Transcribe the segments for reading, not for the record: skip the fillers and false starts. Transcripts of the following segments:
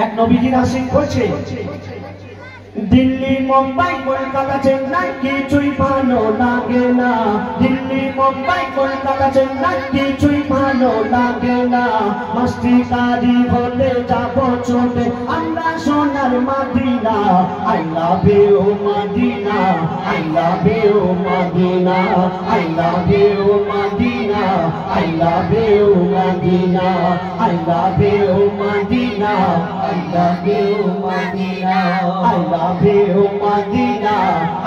এক নবীজির আশিক বলছে, দিল্লি মুম্বাই কলকাতা চেন্নাই কিছুই ভালো লাগে না, দিল্লি মুম্বাই কলকাতা চেন্নাই কিছুই ভালো লাগে না, মাস্তি কারি হতে যাব ছোটে আমরা সোনার Madina, I love you Medina, I love you Medina, I love you Medina, I love you Medina, I love you Medina, I love you Medina, I love you Madina,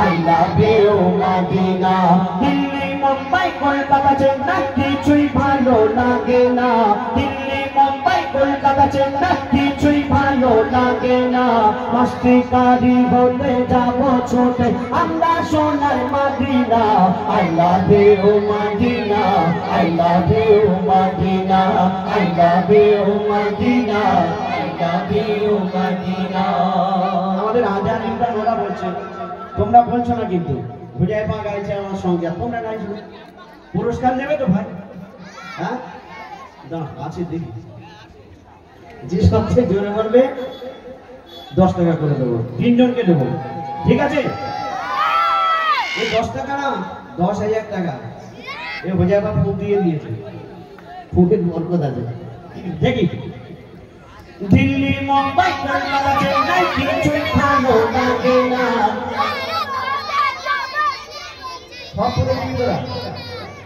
I love you Madina, Delhi Mumbai Kolkata Chennai কিছুই ভালো লাগে না, দিল্লি মুম্বাই কলকাতা চেন্নাই কিছুই ভালো লাগে না, মাস্তি কারি হতে যাব ছোটে আমরা সোনার Medina, I love you Madina, I love you Madina, I love you Madina, I love you Madina। আমাদের আজান ইমরান ওরা বলছে, তোমরা বলছো না কিন্তু হুজাইফা গাইছে আমার সঙ্গে, তোমরা গাইছো, পুরস্কার নেবে তো ভাই? হ্যাঁ দাও আছে দেখি, যে সবচেয়ে জোরে বলবে 10 টাকা করে দেবো, 3 জনকে দেবো, ঠিক আছে? এই 10 টাকা না 10,000 টাকা এই হুজাইফা ফুক দিয়ে দিয়েছে, ফুকের বরকত আছে, দেখি। দিল্লি মুম্বাই কলকাতা চেন্নাই কিছুই ভালো লাগে না,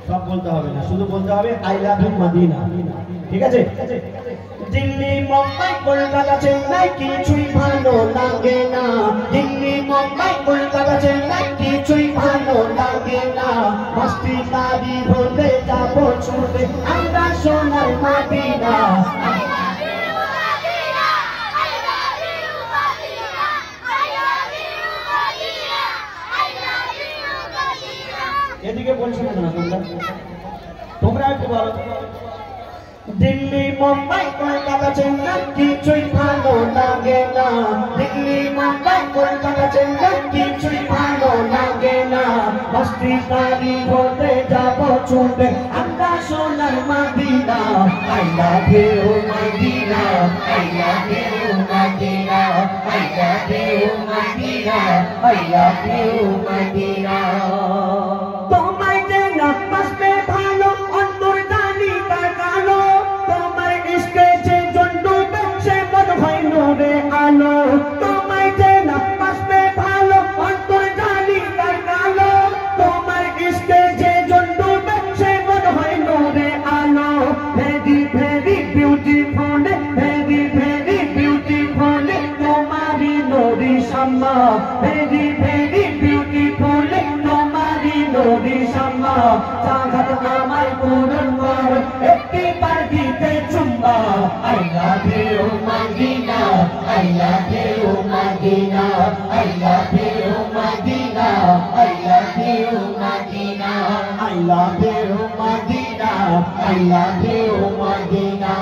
সব বলতে হবে না, শুধু বলতে হবে আই লাভ ইউ মদিনা, ঠিক আছে? দিল্লি মুম্বাই কলকাতা চেন্নাই কিছুই ভালো লাগে না, দিল্লি মুম্বাই কলকাতা চেন্নাই কিছুই ভালো লাগে না, মাস্তি কারি হতে যাব ছুটে আমরা সোনার মদিনা, এদিকে বলছো না তোমরা, তোমরা একটু বলো। দিল্লি মুম্বাই কলকাতা চেন্নাই কিছুই ভালো লাগে না, দিল্লি মুম্বাই কলকাতা চেন্নাই কিছুই ভালো লাগে না, মাস্তি কারি হতে যাব ছুটে আমরা সোনার Madina, I love you Medina, I love you Medina, I love you Medina, I love you Madina. তোমায় যে না বাসবে ভালো অন্তর জানি তার কালো, তোমার ইশকে যে জন্ডুবে সে মন হয় নূরে আলো, তোমায় যে না বাসবে ভালো অন্তর জানি তার কালো, তোমার ইশকে যে জন্ডুবে সে মন হয় নূরে আলো, very very beautiful, very very beautiful তোমারি নূরি শাম্মা, ভেরি ভেরি বিউটিফুল তোমারি নূরি শাম্মা, চাঁদ আমার পূরণ কর একটি বার দিতে চুম্বা, I love you Medina, I love you Medina, I love you Medina, I love you Medina, I love you Medina, I love you Medina.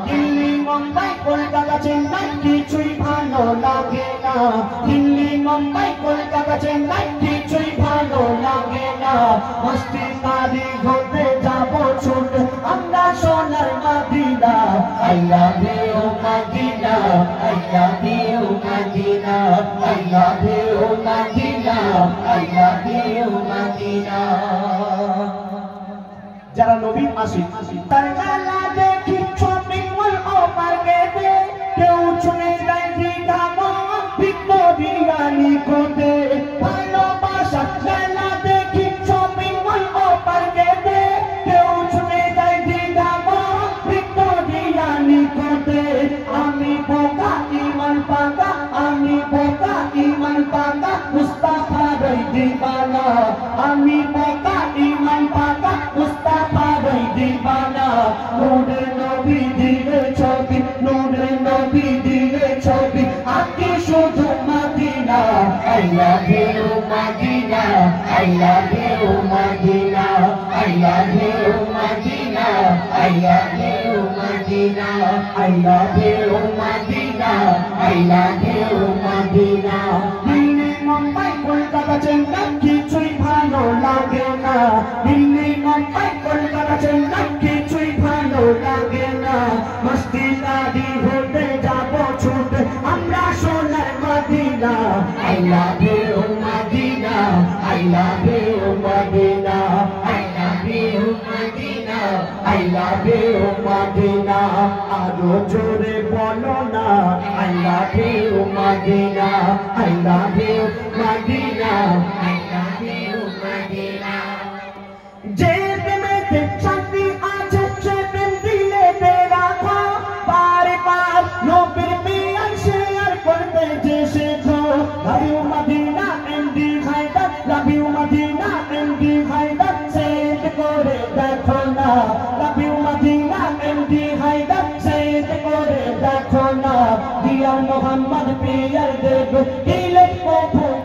Delhi Mumbai Kolkata Chennai কিছুই ভালো লাগে না, দিল্লি মুম্বাই কলকাতা চেন্নাই কিছুই ভালো লাগে না, মাস্তি কারি হতে যাব ছুটে আমরা সোনার Madina, I love you Medina, I love you Medina, I love you Medina, I love you Madina. যারা নবীর আশিক তার গালা দেখি শপিং মল অফার গেছে, কেউ শুনে যায় দিঘা ভিক্টোরিয়ানি কোটে, ভালোবাসা গালা দেখি শপিং মল অফার গেছে, কেউ শুনে যায় দিঘা ভিক্টোরিয়ানি কোটে, আমি বোকা ইমান পাকা, আমি বোকা ইমান পাকা মুস্তাফার দিবানা, আমি বোকা ইমান পাকা মুস্তাফার দিবানা, নূরে নবী দিলে ছবি, নূরে নবী দিলে ছবি আকি শুধু Madina, I love you Medina, I love you Medina, I love you Medina, I love you Medina, I love you Medina, I love you Medina. Delhi Mumbai Kolkata Chennai কিছুই ভালো লাগে না, দিল্লি মুম্বাই কলকাতা চেন্নাই কিছুই ভালো লাগে না, মাস্তি কারি হতে যাব ছুটে Madina, I love you Madina, I love you Madina, I love you Madina, I love you Madina, aro jore bolo na, I love you Madina, I love you Madina, I love you Madina. Jed mein te chanti aaj chepin dile te rakho, baar baar no bir miyan share korte jese kho. Love you Madina MD Haidar, love you Madina MD Haidar, said kore dekho na. Love you Madina MD Haidar, said kore dekho na. Diya Muhammad piyar dego dile ko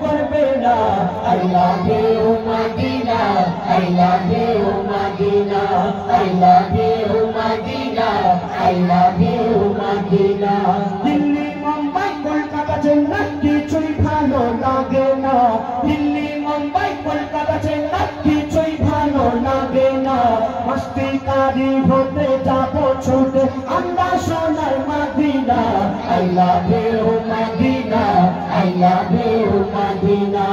korbe na. I love you Madina, I love you Madina, I love you Madina, I love you Madina. Delhi Mumbai Kolkata Chennai কিছুই ভালো লাগে না, দিল্লি মুম্বাই কলকাতা চেন্নাই কিছুই ভালো লাগে না। মস্তিকারি হতে যাবো ছুটে আমরা সোনার Medina. I love you Madina, I love you Madina,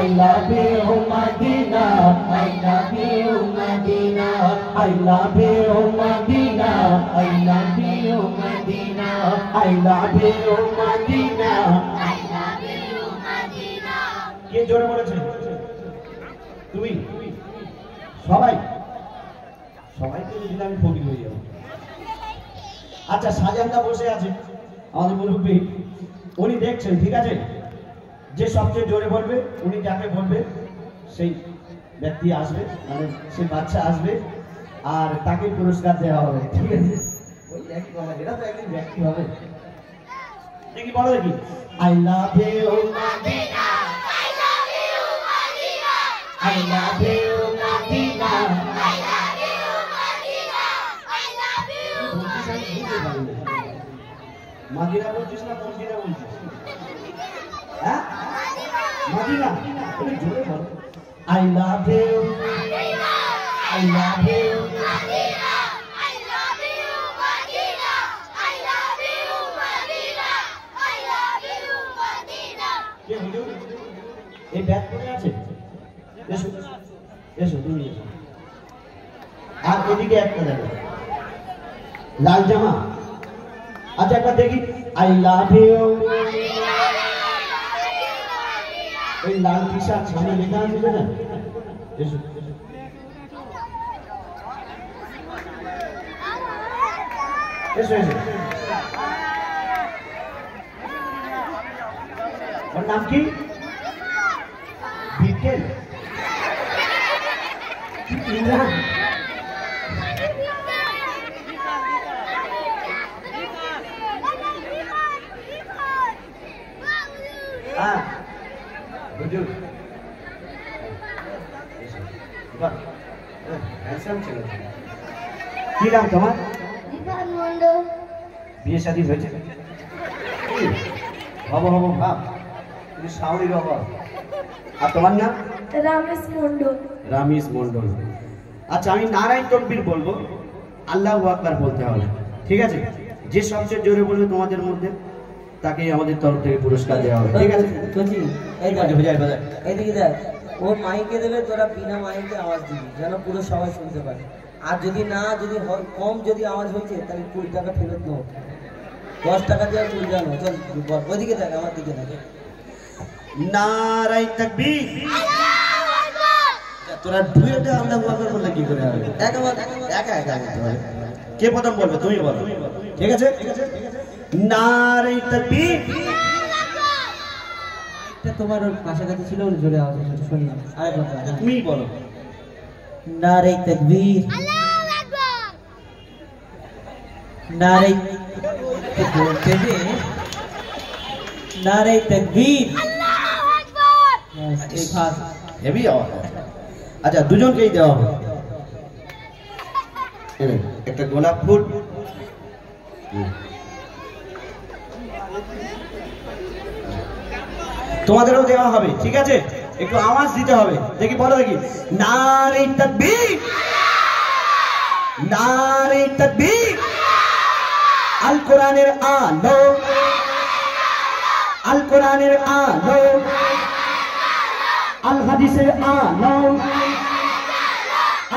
I love you Madina, I love you Madina, I love you Madina, I love you Madina, I love you Madina, I love you Madina. কে জোরে বলেছে? তুমি? সবাই? সবাইকে দিলে আমি ফকির হয়ে যাব। আচ্ছা, সাজানদা বসে আছে আমাদের মুরব্বী, উনি দেখছেন, ঠিক আছে? যে সবচেয়ে জোরে বলবে, উনি যাকে বলবে সেই ব্যক্তি আসবে, মানে সেই বাচ্চা আসবে আর তাকে পুরস্কার দেওয়া হবে, ঠিক আছে? ওই একই কথা, এটা তো একদিন ব্যক্তি হবে। দেখি বলো দেখি। I love you Madina, I love you Madina, I love you Madina, I love you Madina, I love you Madina. Madina বলছিস না মদিনা বলছিস? হ্যাঁ, মাদিনা। বলে জোরে বল। I love you Madina, I love you Madina, I love you Madina, I love you Madina, I love you Madina. কে হুজুর? এই bag পড়ে আছে? এসো এসো, তুমি এসো। আর এদিকে একটা দেখো, লাল জামা। আচ্ছা, একবার দেখি। I love you ওই লাল টি শার্ট সামনে লেখা আছে না? এসো এসো এসো। ওর নাম কি? বিকেল ইমরান। হ্যাঁ হুজুর, কি নাম তোমার? বিয়ে শাদী হয়েছে? হব হব ভাব, তুমি সাউরির অভাব। আর তোমার নাম? রামেশ মন্ডল। রামেশ মন্ডল। আচ্ছা, আমি নারায়ণ তকবীর বলবো, আল্লাহু আকবার বলতে হবে, ঠিক আছে? যে সবচেয়ে জোরে বলবে তোমাদের মধ্যে তাকে আমাদের তরফ থেকে পুরস্কার দেওয়া হবে, ঠিক আছে? এদিকে দেখ, ও মাইকে দেবে, তোরা বিনা মাইকে আওয়াজ দিবি যেন পুরো সবাই শুনতে পারে। আর যদি না, যদি কম যদি আওয়াজ হয়েছে তাহলে 20 টাকা ফেরত নেব, 10 টাকা দিয়ে চুল জানো। চল ওইদিকে দেখ, আমার দিকে দেখ। নারায়ণ তাকবীর। তোরা দুইটা আল্লাহু আকবার বললে কি করে হবে? একা একা বলতে হবে। কে প্রথম বলবে? তুমি বলো, ঠিক আছে? নারায়ণ তাকবীর। এটা তোমার কাছাকাছি ছিল, জোরে আওয়াজ হচ্ছে, শুনি না। আরেকবার তুমি বলো। নারায়ণ তাকবীর, নারায়ণ বলতে দে, নারায়ণ তাকবীর, আল্লাহু আকবার। এই ফার্স্ট হেভি আওয়াজ। আচ্ছা, দুজনকেই দেওয়া হবে। একটা গোলাপ ফুল, তোমাদেরও দেওয়া হবে, ঠিক আছে? একটু আওয়াজ দিতে হবে, দেখি বলো দেখি। নারায়ে তাকবীর, নারায়ে তাকবীর। আল কোরআনের আলো, আল কোরআনের আলো, আল হাদিসের আলো,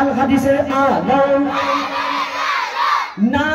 আল হাদিসের আলো। না